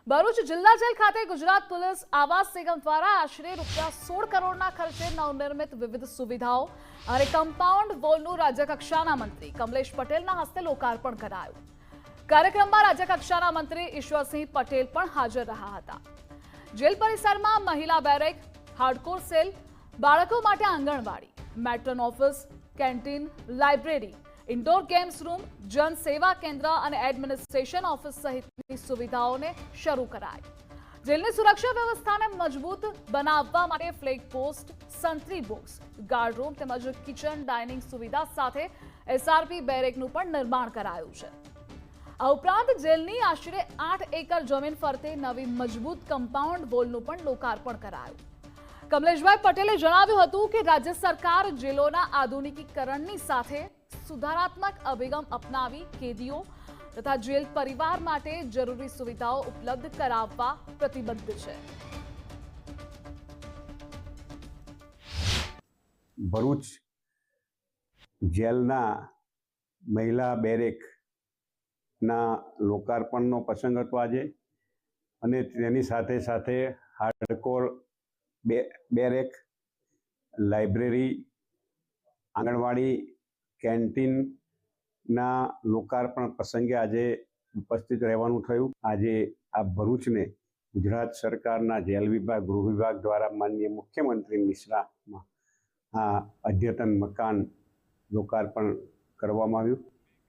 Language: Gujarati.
ભરૂચ જિલ્લા જેલ ખાતે ગુજરાત પોલીસ આવાસ નિગમ દ્વારા આશરે ₹16 કરોડના ખર્ચે નવનિર્મિત વિવિધ સુવિધાઓ અને કમ્પાઉન્ડ વોલનું રાજ્યકક્ષાના મંત્રી કમલેશ પટેલના હસ્તે લોકાર્પણ કરાયું। કાર્યક્રમમાં રાજ્યકક્ષાના મંત્રી ઈશ્વરસિંહ પટેલ પણ હાજર રહ્યા હતા। જેલ પરિસરમાં મહિલા બેરેક, હાર્ડકોર સેલ, બાળકો માટે આંગણવાડી, matron office, canteen, library, indoor games room, જન સેવા કેન્દ્ર અને એડમિનિસ્ટ્રેશન ઓફિસ સહિતની સુવિધાઓને શરૂ કરાઈ। જેલની સુરક્ષા વ્યવસ્થાને મજબૂત બનાવવા માટે ફ્લેગ પોસ્ટ, સંત્રી બોક્સ, ગાર્ડ રૂમ તેમજ કિચન ડાઇનિંગ સુવિધા સાથે એસઆરપી બેરેકનું પણ નિર્માણ કરાયું છે। આ ઉપરાંત જેલની આશરે 8 એકર જમીન ફરતે નવી મજબૂત કમ્પાઉન્ડ વોલનું પણ લોકાર્પણ કરાયું। કમલેશભાઈ પટેલે જણાવ્યું હતું કે રાજ્ય સરકાર જેલોના આધુનિકીકરણની સાથે સુધારાત્મક અભિગમ અપનાવી કેદીઓ તથા જેલ પરિવાર માટે જરૂરી સુવિધાઓ ઉપલબ્ધ કરાવવા પ્રતિબદ્ધ છે। ભરૂચ જેલના મહિલા બેરેકના લોકાર્પણનો પ્રસંગ હતો આજે, અને તેની સાથે સાથે હાર્ડકોર બેરેક, લાઇબ્રેરી, આંગણવાડી, કેન્ટીનના લોકાર્પણ પ્રસંગે આજે ઉપસ્થિત રહેવાનું થયું। આજે આ ભરૂચને ગુજરાત સરકારના જેલ વિભાગ, ગૃહ વિભાગ દ્વારા માનનીય મુખ્યમંત્રી નિશ્રામાં આ અદ્યતન મકાન લોકાર્પણ કરવામાં આવ્યું।